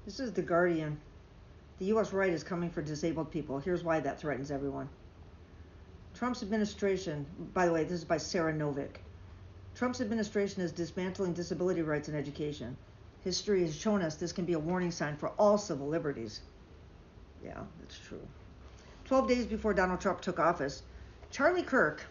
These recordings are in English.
This is The Guardian. The U.S. right is coming for disabled people. Here's why that threatens everyone. Trump's administration, by the way, this is by Sarah Novick. Trump's administration is dismantling disability rights in education. History has shown us this can be a warning sign for all civil liberties. Yeah, that's true. 12 days before Donald Trump took office, Charlie Kirk,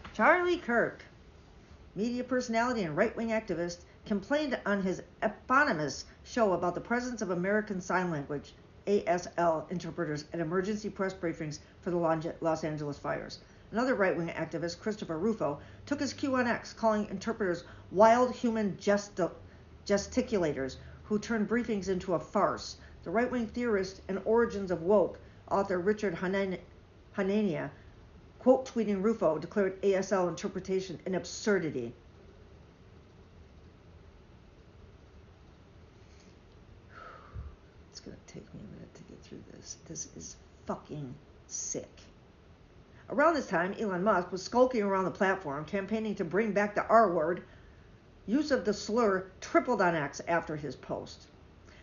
media personality and right-wing activist, complained on his eponymous show about the presence of American Sign Language, ASL, interpreters at emergency press briefings for the Los Angeles fires. Another right-wing activist, Christopher Rufo, took his cue on X, calling interpreters wild human gesticulators who turn briefings into a farce. The right-wing theorist and Origins of Woke author Richard Hanania, quote tweeting Rufo, declared ASL interpretation an absurdity. It's going to take me a minute to get through this. This is fucking sick. Around this time, Elon Musk was skulking around the platform, campaigning to bring back the R word. Use of the slur tripled on X after his post.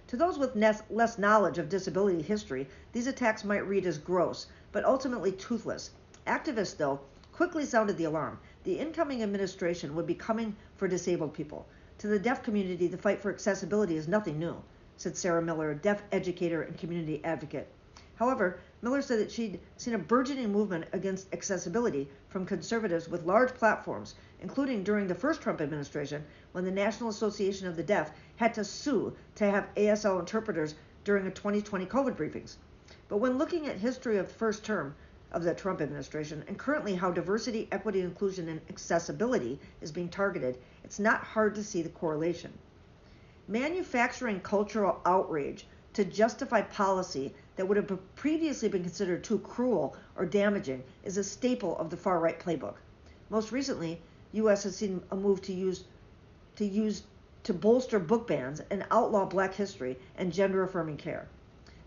To those with less knowledge of disability history, these attacks might read as gross, but ultimately toothless. Activists, though, quickly sounded the alarm. The incoming administration would be coming for disabled people. To the deaf community, the fight for accessibility is nothing new, said Sarah Miller, a deaf educator and community advocate. However, Miller said that she'd seen a burgeoning movement against accessibility from conservatives with large platforms, including during the first Trump administration, when the National Association of the Deaf had to sue to have ASL interpreters during the 2020 COVID briefings. But when looking at history of the first term of the Trump administration, and currently how diversity, equity, inclusion, and accessibility is being targeted, it's not hard to see the correlation. Manufacturing cultural outrage to justify policy that would have previously been considered too cruel or damaging is a staple of the far-right playbook. Most recently, U.S. has seen a move to bolster book bans and outlaw black history and gender-affirming care.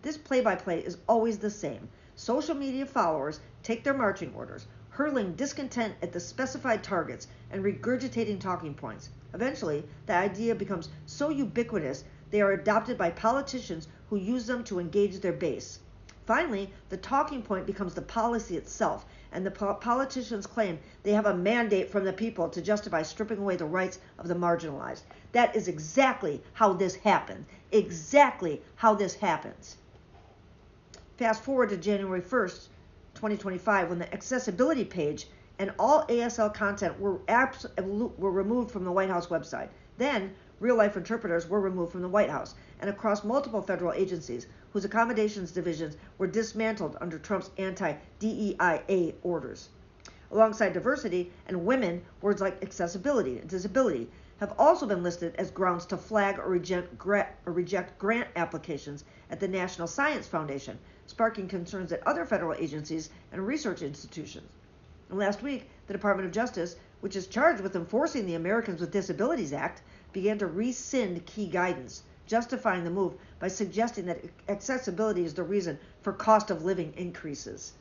This play-by-play is always the same. Social media followers take their marching orders, hurling discontent at the specified targets and regurgitating talking points. Eventually, the idea becomes so ubiquitous they are adopted by politicians who use them to engage their base. Finally, the talking point becomes the policy itself, and the politicians claim they have a mandate from the people to justify stripping away the rights of the marginalized. That is exactly how this happened. Exactly how this happens. Fast forward to January 1st, 2025, when the accessibility page and all ASL content were removed from the White House website. Then, real-life interpreters were removed from the White House and across multiple federal agencies whose accommodations divisions were dismantled under Trump's anti-DEIA orders. Alongside diversity and women, words like accessibility and disability have also been listed as grounds to flag or reject grant applications at the National Science Foundation, sparking concerns at other federal agencies and research institutions. And last week, the Department of Justice, which is charged with enforcing the Americans with Disabilities Act, began to rescind key guidance, justifying the move by suggesting that accessibility is the reason for cost of living increases.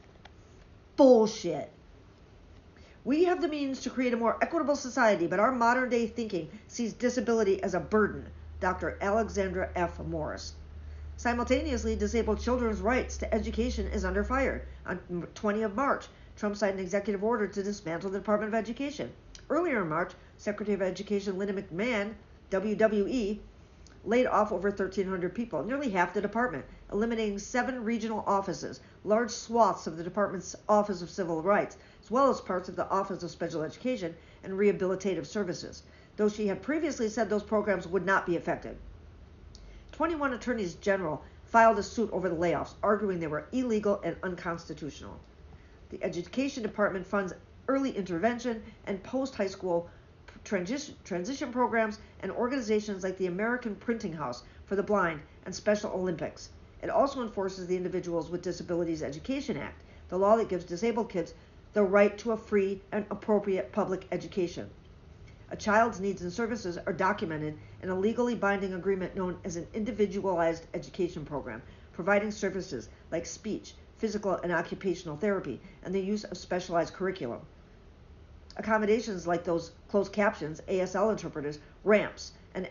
Bullshit. We have the means to create a more equitable society, but our modern day thinking sees disability as a burden, Dr. Alexandra F. Morris. Simultaneously, disabled children's rights to education is under fire. On 20th of March, Trump signed an executive order to dismantle the Department of Education. Earlier in March, Secretary of Education Linda McMahon, WWE, laid off over 1,300 people, nearly half the department, eliminating 7 regional offices, large swaths of the department's Office of Civil Rights, as well as parts of the Office of Special Education and Rehabilitative Services, though she had previously said those programs would not be affected. 21 attorneys general filed a suit over the layoffs, arguing they were illegal and unconstitutional. The Education Department funds early intervention and post-high school transition programs and organizations like the American Printing House for the Blind and Special Olympics. It also enforces the Individuals with Disabilities Education Act, the law that gives disabled kids the right to a free and appropriate public education. A child's needs and services are documented in a legally binding agreement known as an individualized education program, providing services like speech, physical and occupational therapy, and the use of specialized curriculum. Accommodations like those closed captions, ASL interpreters, ramps, and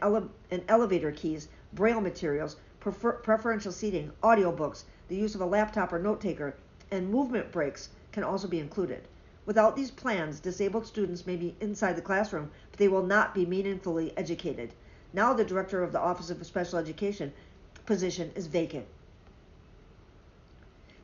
elevator keys, braille materials, preferential seating, audiobooks, the use of a laptop or note taker, and movement breaks can also be included. Without these plans, disabled students may be inside the classroom, but they will not be meaningfully educated. Now the director of the Office of Special Education position is vacant.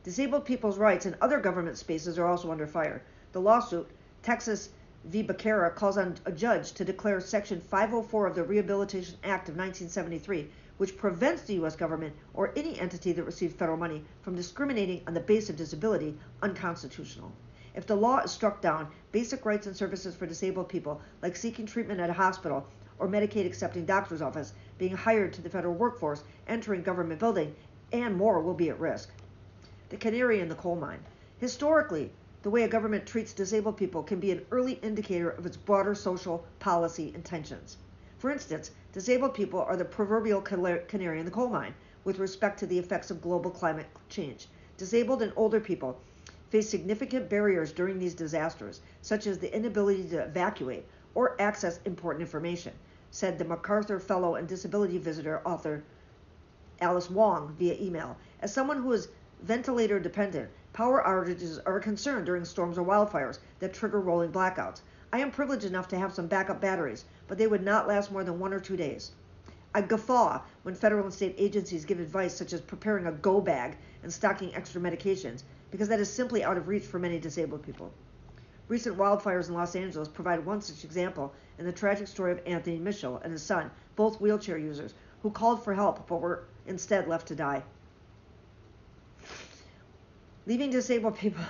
Disabled people's rights in other government spaces are also under fire. The lawsuit, Texas v. Becerra, calls on a judge to declare Section 504 of the Rehabilitation Act of 1973, which prevents the U.S. government or any entity that receives federal money from discriminating on the basis of disability, unconstitutional. If the law is struck down, basic rights and services for disabled people, like seeking treatment at a hospital or Medicaid accepting doctor's office, being hired to the federal workforce, entering government building, and more will be at risk. The canary in the coal mine. Historically, the way a government treats disabled people can be an early indicator of its broader social policy intentions. For instance, disabled people are the proverbial canary in the coal mine with respect to the effects of global climate change. Disabled and older people face significant barriers during these disasters, such as the inability to evacuate or access important information, said the MacArthur Fellow and Disability Visitor author Alice Wong via email. As someone who is ventilator dependent, power outages are a concern during storms or wildfires that trigger rolling blackouts. I am privileged enough to have some backup batteries, but they would not last more than 1 or 2 days. I guffaw when federal and state agencies give advice such as preparing a go bag and stocking extra medications, because that is simply out of reach for many disabled people. Recent wildfires in Los Angeles provide one such example in the tragic story of Anthony Mitchell and his son, both wheelchair users, who called for help but were instead left to die. Leaving disabled people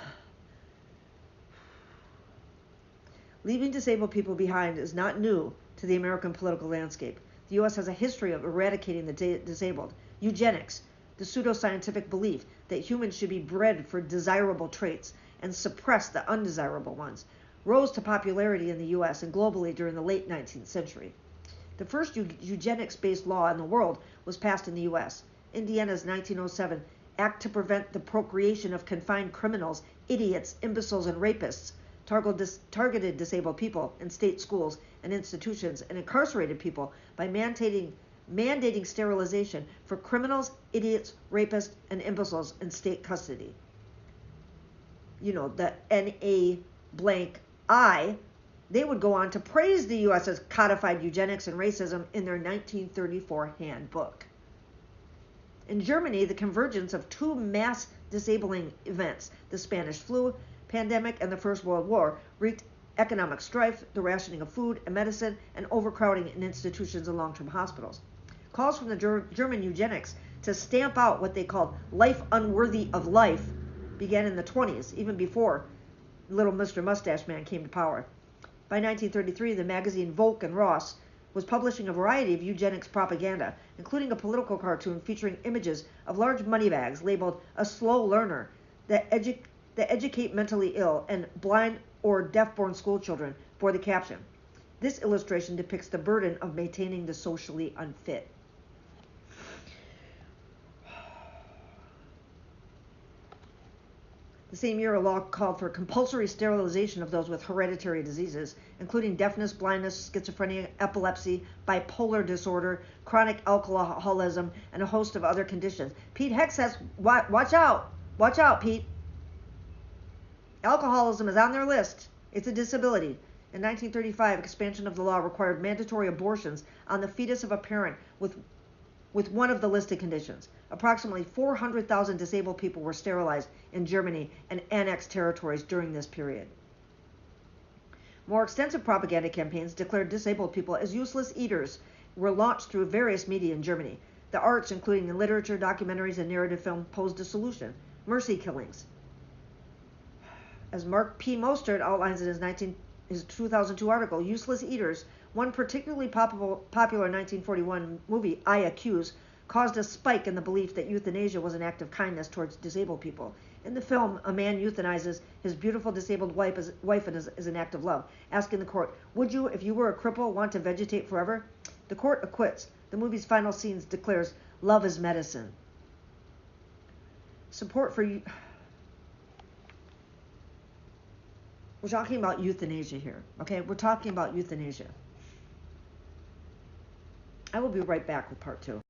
behind is not new to the American political landscape. The U.S. has a history of eradicating the disabled. Eugenics, the pseudoscientific belief that humans should be bred for desirable traits and suppress the undesirable ones, rose to popularity in the U.S. and globally during the late 19th century. The first eugenics-based law in the world was passed in the U.S. Indiana's 1907 Act to Prevent the Procreation of Confined Criminals, Idiots, Imbeciles, and Rapists targeted disabled people in state schools and institutions and incarcerated people by mandating sterilization for criminals, idiots, rapists, and imbeciles in state custody. You know, the NABI, they would go on to praise the U.S.'s codified eugenics and racism in their 1934 handbook. In Germany, the convergence of two mass disabling events, the Spanish flu pandemic and the First World War, wreaked economic strife, the rationing of food and medicine, and overcrowding in institutions and long-term hospitals. Calls from the German eugenics to stamp out what they called life unworthy of life began in the 20s, even before little Mr. Mustache Man came to power. By 1933, the magazine Volk and Ross was publishing a variety of eugenics propaganda, including a political cartoon featuring images of large money bags labeled "a slow learner" that educate mentally ill and blind or deaf-born school children bore the caption. This illustration depicts the burden of maintaining the socially unfit. The same year, a law called for compulsory sterilization of those with hereditary diseases, including deafness, blindness, schizophrenia, epilepsy, bipolar disorder, chronic alcoholism, and a host of other conditions. Pete Heck says, watch out. Watch out, Pete. Alcoholism is on their list. It's a disability. In 1935, expansion of the law required mandatory abortions on the fetus of a parent with one of the listed conditions. Approximately 400,000 disabled people were sterilized in Germany and annexed territories during this period. More extensive propaganda campaigns declared disabled people as useless eaters were launched through various media in Germany. The arts, including in literature, documentaries, and narrative film, posed a solution: mercy killings. As Mark P. Mostert outlines in his 2002 article, Useless Eaters, one particularly popular 1941 movie, I Accuse, caused a spike in the belief that euthanasia was an act of kindness towards disabled people. In the film, a man euthanizes his beautiful disabled wife as an act of love, asking the court, "Would you, if you were a cripple, want to vegetate forever?" The court acquits. The movie's final scenes declares, "Love is medicine." Support for you. We're talking about euthanasia here, okay? We're talking about euthanasia. I will be right back with part 2.